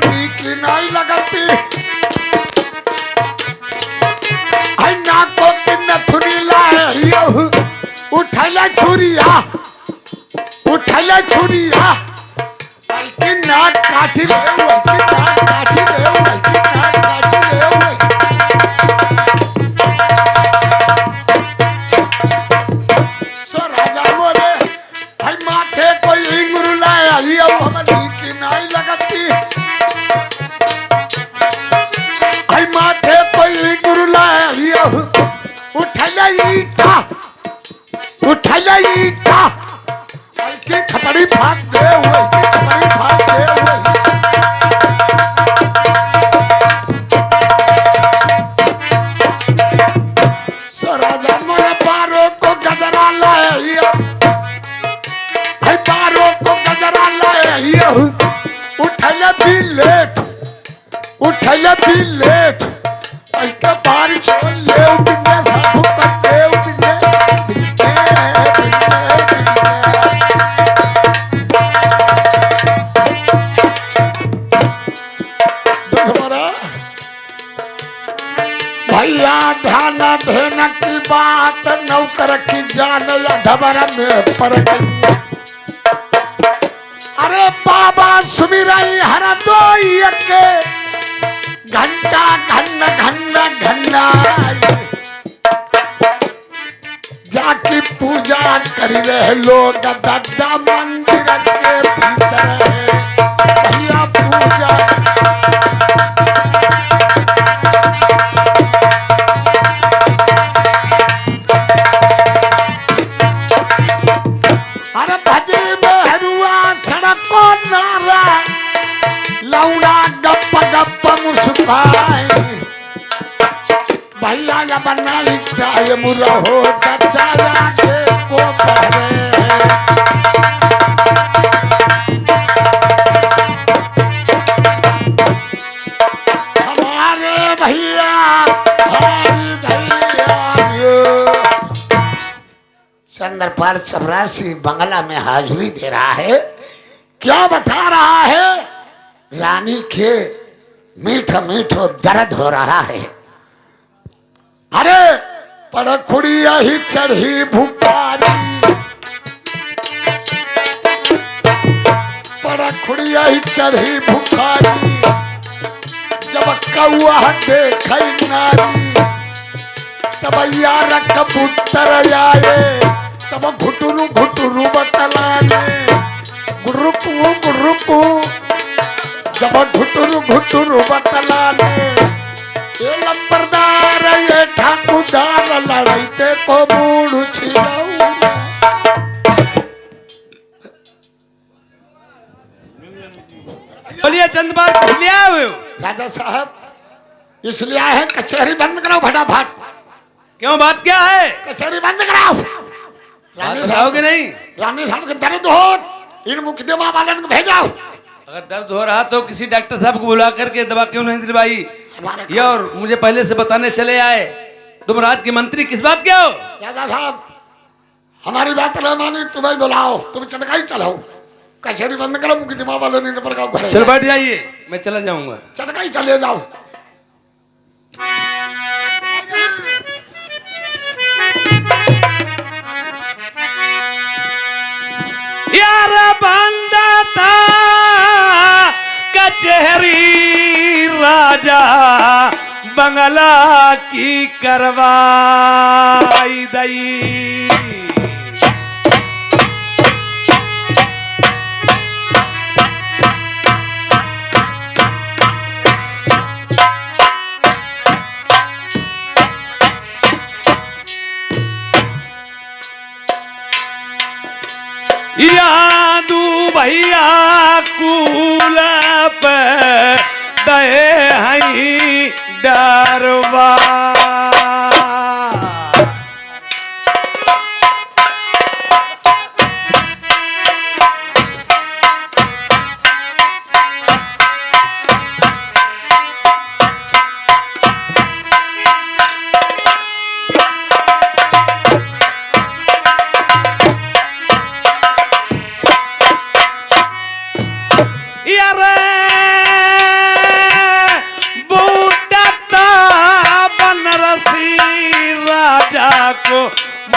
नीकी नहीं लगती आई ना को किन्न थुरी लाए उठले छुरिया बल्कि नाक काठी ले सो राजा बोले भाई माथे कोई गुरु लाया हमारी की नहीं लगती भाई माथे कोई गुरु लाया उठले ईटा बल्कि खपड़ी फाड़ दे सो राजा मोरे पारो को गजरा लाया भाई पारो को गजरा लाया उठले भी लेट ऐसा बारी छोड़ ले बिन्ने साधु करते भैया ध्यान देने की बात नौकर की जान या धबर में पर गई अरे बाबा सुमिरई हर दो के घंटा घन्ना जाकी पूजा करी रहे लोग दद्दा मंदिर के भीतर भैया पूजा अरे भजी में हरुआ सड़को नारा लौड़ा गप्प मुस्काए भैया या बना लिखा मुरहो दद्दा के को बहरे हमारे भैया चंद्रपाल चपरासी बंगला में हाजिरी दे रहा है क्या बता रहा है रानी के मीठो दर्द हो रहा है अरे पड़खुड़िया ही चढ़ी भुखारी जब कौआ देख नारी तब यार कबूतर आए तब घुटुरु बतलाने गुरुकू जब घुटुरु बतलाने ये लंबरदार ये ठाकुरदार लड़ते को बूढ़ छिड़ाऊ बोलिए चंद्रपाल लिया हुए राजा साहब इसलिए आए हैं कचहरी बंद कराओ फटाफट क्यों बात क्या है कचहरी बंद कराओ बताओगे नहीं रानी साहब के दर्द हो इन मुकदमा वाले को भेजाओ अगर दर्द हो रहा तो किसी डॉक्टर साहब को बुला करके दवा क्यों नहीं दिलवाई ये और मुझे पहले से बताने चले आए तुम राज के मंत्री किस बात के हो राजा साहब हमारी बात न मानी तुम्हें बुलाओ तुम चटकाई चलाओ कचहरी बंद करो मुकदमा वालों ने पर का घर चलो बैठ जाइए मैं चला जाऊंगा चटकाई चले जाओ यार बंदा था कचहरी राजा बंगला की करवाई दई यादू भैया कूल पे दे हई डरवा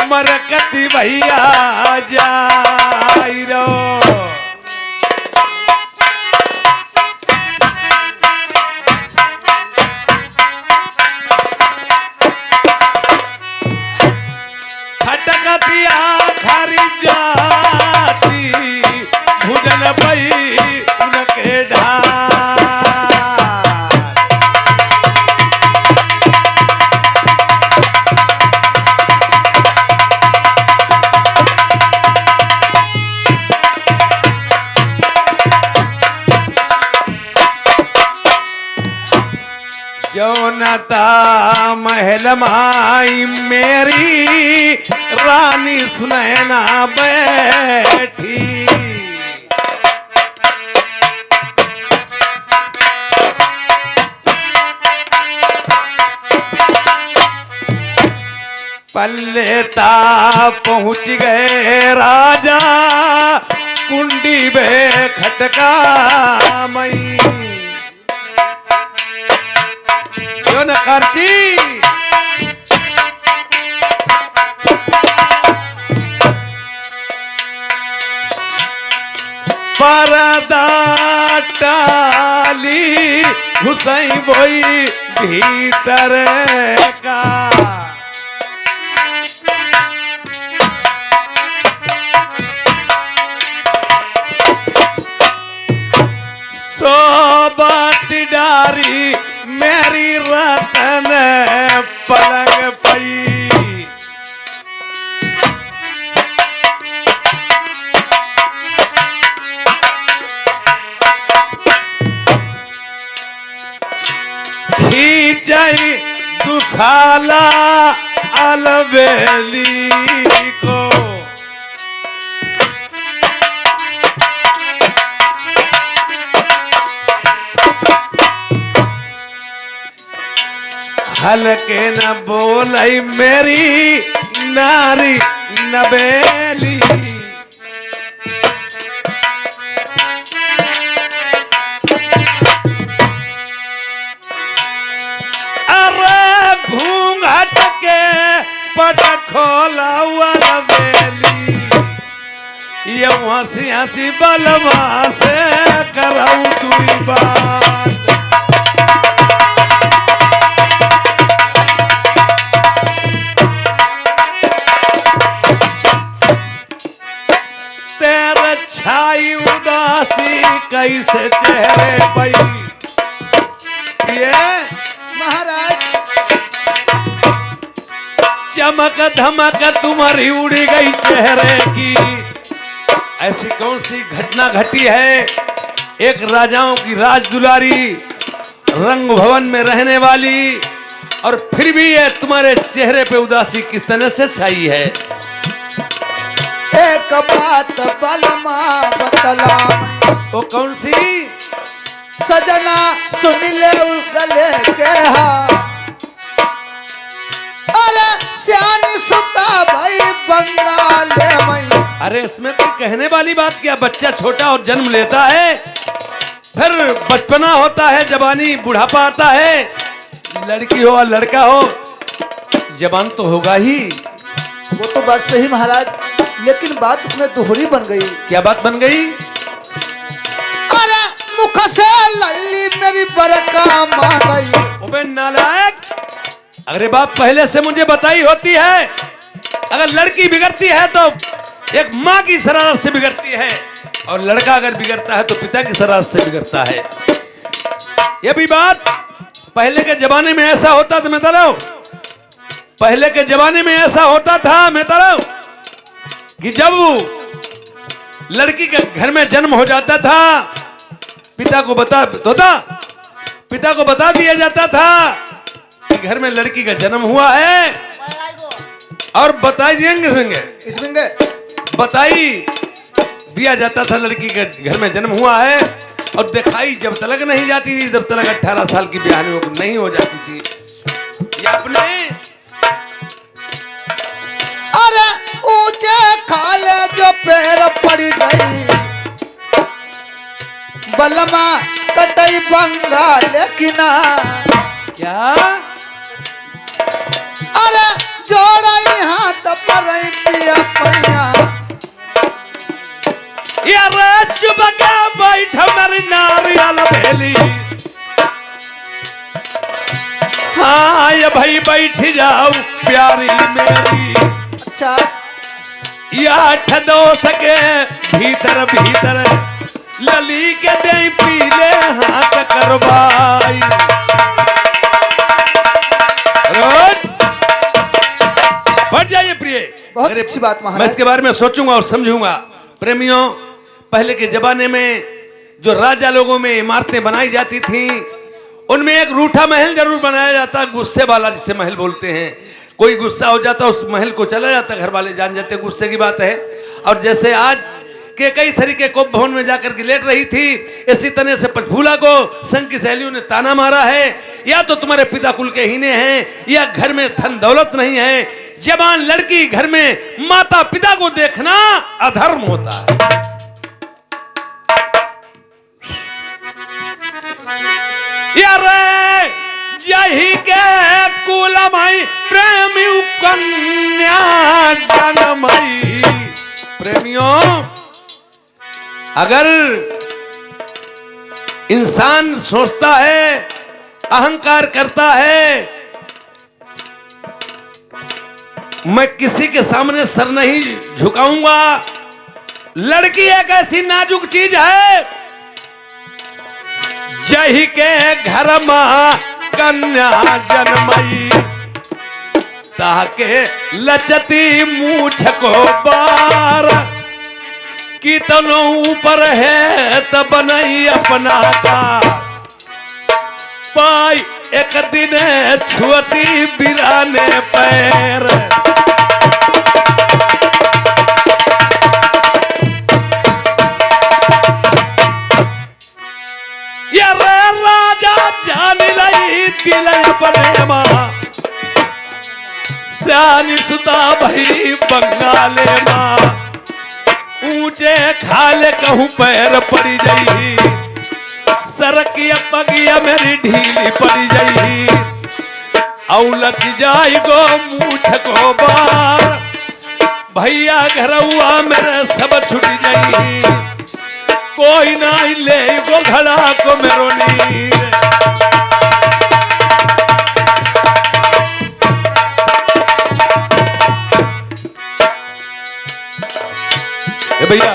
अमर कति भैया जाई रो। खटकतिया खरी जाती भुजन पई उनके ढाल। जौनता महल माई मेरी रानी सुनैना बैठी। पल्लेता पहुंच गए राजा कुंडी बे खटका मई। न करची परदा टाली घुसई बोई भीतर का। सोबत डारी मेरी रतन पलंग पई। खींचई दुसाला अलबेली को। हलके न बोलई मेरी नारी नबेली। अरे घूंघट के पट खोला अलबेली। ये हंसी हंसी बलवा से कराऊ दुई बात। छाई उदासी कैसे चेहरे पई। ये महाराज चमक धमक तुम्हारी उड़ी गई चेहरे की। ऐसी कौन सी घटना घटी है? एक राजाओं की राज दुलारी रंग भवन में रहने वाली, और फिर भी ये तुम्हारे चेहरे पे उदासी किस तरह से छाई है? एक बात बलमा बतला। वो कौन सी? सजना सुन ले गले के हाथ। अरे सियानी सुता भाई बंगाले मई। अरे इसमें कोई कहने वाली बात क्या? बच्चा छोटा और जन्म लेता है, फिर बचपना होता है, जवानी बुढ़ापा आता है। लड़की हो और लड़का हो, जवान तो होगा ही। वो तो बात सही महाराज, लेकिन बात उसमें दोहरी बन गई। क्या बात बन गई? अरे मुख से लल्ली मेरी बरका मां गई। ओबे नालायक, अरे बात पहले से मुझे बताई होती है। अगर लड़की बिगड़ती है तो एक माँ की शरारत से बिगड़ती है, और लड़का अगर बिगड़ता है तो पिता की शरारत से बिगड़ता है। यह भी बात पहले के जमाने में ऐसा होता था। मैं बता रहा हूं, पहले के जमाने में ऐसा होता था, मैं बता रहा हूं, कि जब लड़की के घर में जन्म हो जाता था, पिता को बता दिया जाता था कि घर में लड़की का जन्म हुआ है, और बताई दिया जाता था लड़की के घर में जन्म हुआ है, और दिखाई जब तलक नहीं जाती थी, जब तलक 18 साल की ब्याह नहीं हो जाती थी। ये अपने अरे ऊंचे खाले जो पैर पड़ गई, बलमा कटई बंगाल किनार। क्या? अरे जोड़ई हाथ तब रही पिया पैया यार चुप के बैठ मेरी नारियल भेली। हाँ ये भाई बैठ जाओ प्यारी मेरी। अच्छा या ठदो सके भीतर भीतर लली के दे पीले हाथ करवाई। बढ़ जाइए प्रिय। बहुत अच्छी बात महाराज। मैं इसके बारे में सोचूंगा और समझूंगा। प्रेमियों, पहले के जमाने में जो राजा लोगों में इमारतें बनाई जाती थी उनमें एक रूठा महल जरूर बनाया जाता, गुस्से वाला जिसे महल बोलते हैं। कोई गुस्सा हो जाता उस महल को चला जाता, घर वाले जान जाते गुस्से की बात है। और जैसे आज के कई तरीके को भवन में जाकर के लेट रही थी, इसी तरह से पंचफूला को संघ की सहेलियों ने ताना मारा है, या तो तुम्हारे पिता कुल के हीने हैं या घर में धन दौलत नहीं है। जवान लड़की घर में माता पिता को देखना अधर्म होता है। यार यही के कुलमई प्रेमी कन्या जनमई। प्रेमियों, अगर इंसान सोचता है, अहंकार करता है, मैं किसी के सामने सर नहीं झुकाऊंगा। लड़की एक ऐसी नाजुक चीज है, जही के घर में कन्या जन्मई, ताके लचती मूछ को बार, कितनो ऊपर है तब नहीं अपना का, पाई एक दिन छुअती बिराने पैर। जान लई दिल अपने माँ सियानी सुता भई बंगाले माँ, ऊंचे खाले कहूँ पैर पड़ी जाई, सरकिया पगिया मेरी ढीली पड़ी जाई, औलट जाई गो मूठ को बार, भैया घरवा मेरे सब छुट जाई, कोई ना ले गो घड़ा को मेरो नीर। भैया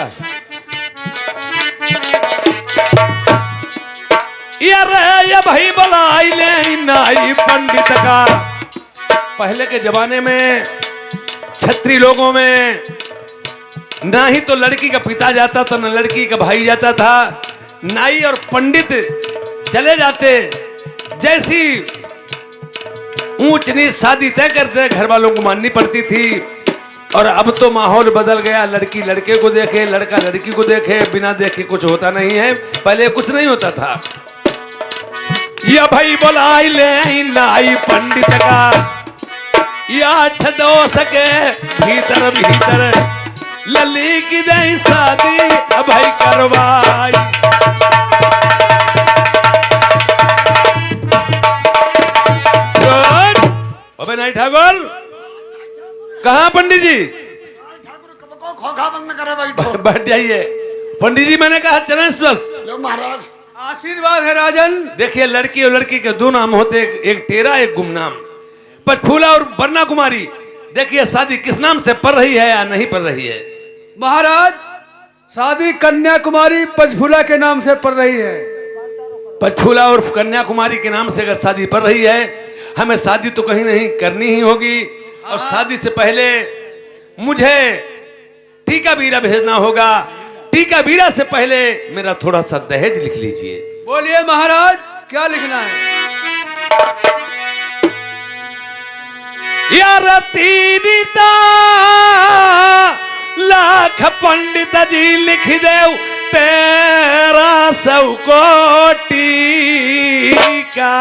ये भाई बुलाई ले नाई पंडित का। पहले के जमाने में छत्री लोगों में ना ही तो लड़की का पिता जाता था, न लड़की का भाई जाता था। नाई और पंडित चले जाते, जैसी ऊंच नीच शादी तय करते घर वालों को माननी पड़ती थी। और अब तो माहौल बदल गया, लड़की लड़के को देखे, लड़का लड़की को देखे, बिना देखे कुछ होता नहीं है। पहले कुछ नहीं होता था। या भाई बुलाई ले नाई पंडित का, या ठदो सके भीतर भीतर लली की दई शादी भाई करवाई। अबे नहीं ठाकुर, कहाँ पंडित जी? ठाकुर को खोखा बंद करे बैठो। बैठ जाइए पंडित जी, मैंने कहा चरण स्पर्श। लो महाराज, आशीर्वाद है राजन। देखिए लड़की और लड़की के दो नाम होते, एक टेरा एक गुमनाम। पंचफूला और बरना कुमारी, देखिए शादी किस नाम से पड़ रही है या नहीं पड़ रही है? महाराज शादी कन्याकुमारी पंचफूला के नाम से पड़ रही है। पंचफूला और कन्याकुमारी के नाम से अगर शादी पड़ रही है, हमें शादी तो कहीं नहीं करनी ही होगी। और शादी से पहले मुझे टीका बीरा भेजना होगा। टीका बीरा से पहले मेरा थोड़ा सा दहेज लिख लीजिए। बोलिए महाराज, क्या लिखना है? यार तीनिता लाख पंडित जी लिख देव 1300 कोटि का।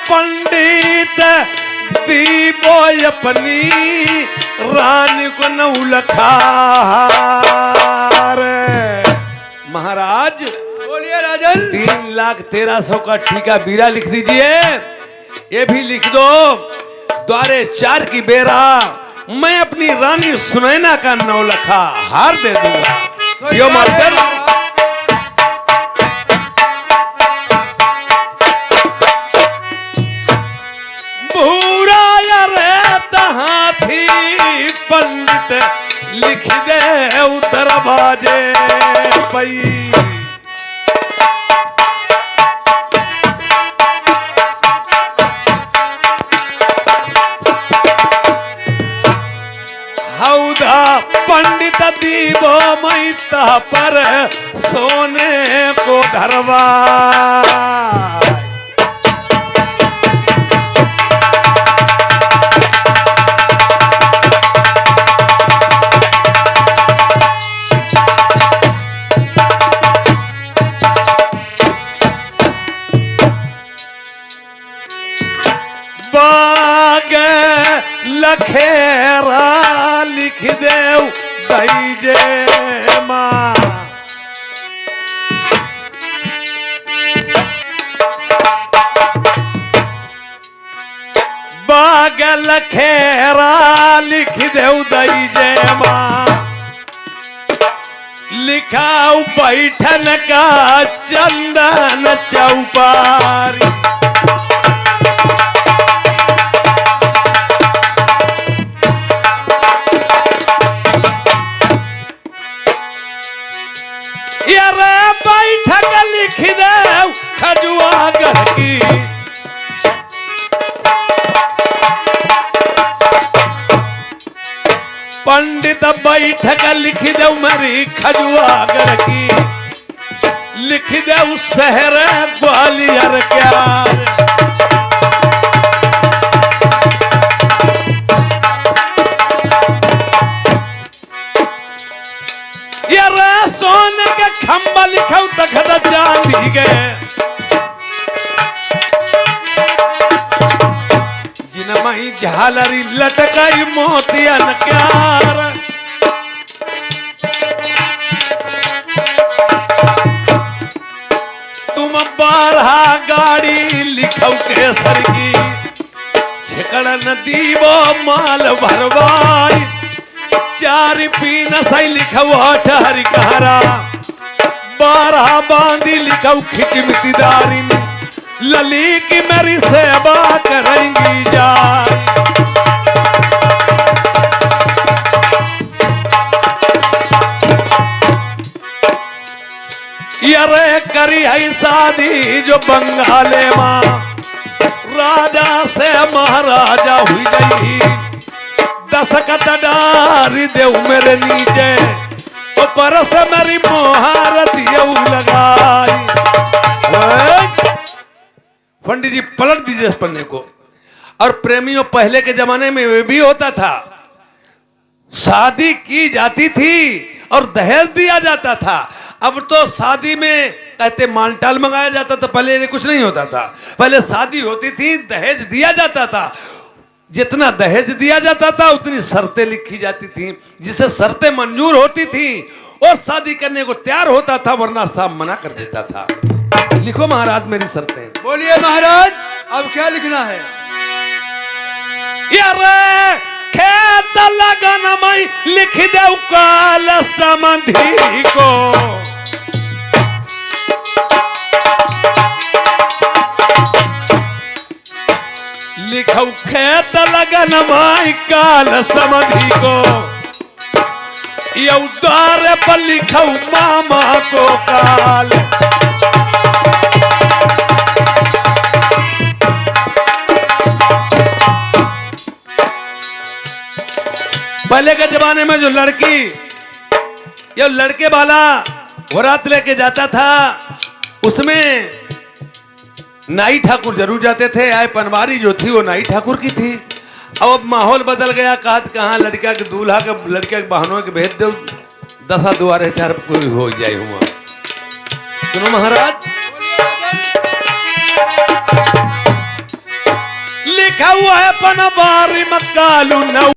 पंडित दीबो अपनी रानी को नौलखा रे। महाराज बोलिए राजन। 3,13,000 का ठीका बीरा लिख दीजिए। ये भी लिख दो, द्वारे 4 की बेरा मैं अपनी रानी सुनैना का 9 लखा हार दे दूंगा। यो मालकर भूरा रे तहाँ थी पंडित लिख दे उधर बाजे पई। पंडित दीवो मैता पर सोने को धरवा। बाग लखेरा लिख देव दईजे माँ। बाग लखेरा लिख देव दईजे माँ। लिखाऊ बैठन का चंदन चौपारी। बैठक लिख दे खजुआगढ़ की। पंडित बैठक लिख दे मेरी खजुआगढ़ की। लिख दे उस शहर ग्वालियर क्या। सोने के खंबा लिखाऊ तखत चांदी गए। जिनमई झालरी लटकाई मोतियन क्यार। तुम 12 गाड़ी लिखाऊ केसर की। छिकड़न दीवो माल भरवाई। 4 पीन सही लिखाऊ 8 हरिकहरा। 12 बांदी लिखाऊ खिच मितिदारी। लली की मेरी सेवा करेंगी जाए। यारे करी है शादी जो बंगाले माँ। राजा से महाराजा हुई गई। दशकत डारी देव मेरे नीचे। ऊपर से मेरी मोहरत लगाई। पंडित जी पलट दीजिए इस पन्ने को। और प्रेमियों, पहले के जमाने में वे भी होता था। शादी की जाती थी और दहेज दिया जाता था। अब तो शादी में कहते मालटाल मंगाया जाता था। पहले ये कुछ नहीं होता था। पहले शादी होती थी, दहेज दिया जाता था। जितना दहेज दिया जाता था उतनी शर्तें लिखी जाती थी। जिसे शर्तें मंजूर होती थी और शादी करने को तैयार होता था, वरना साहब मना कर देता था। लिखो महाराज मेरी शर्तें। बोलिए महाराज, अब क्या लिखना है? यारे खेत लगन में लिख दे काल समधी को। लिखो खेत लगन में काल समधी को। ये द्वार पर लिखो मामा को काल। पहले के जमाने में जो लड़की या लड़के वाला वरात लेके जाता था, उसमें नाई ठाकुर जरूर जाते थे। आए पनवारी जो थी वो नाई ठाकुर की थी। अब माहौल बदल गया। कहाँ लड़का के दूल्हा के लड़के के बहनों के भेज दो। 10 दुआरे 4 पूरी हो जाए हुआ। सुनो महाराज, लिखा हुआ है पनवारी मकालू नौ।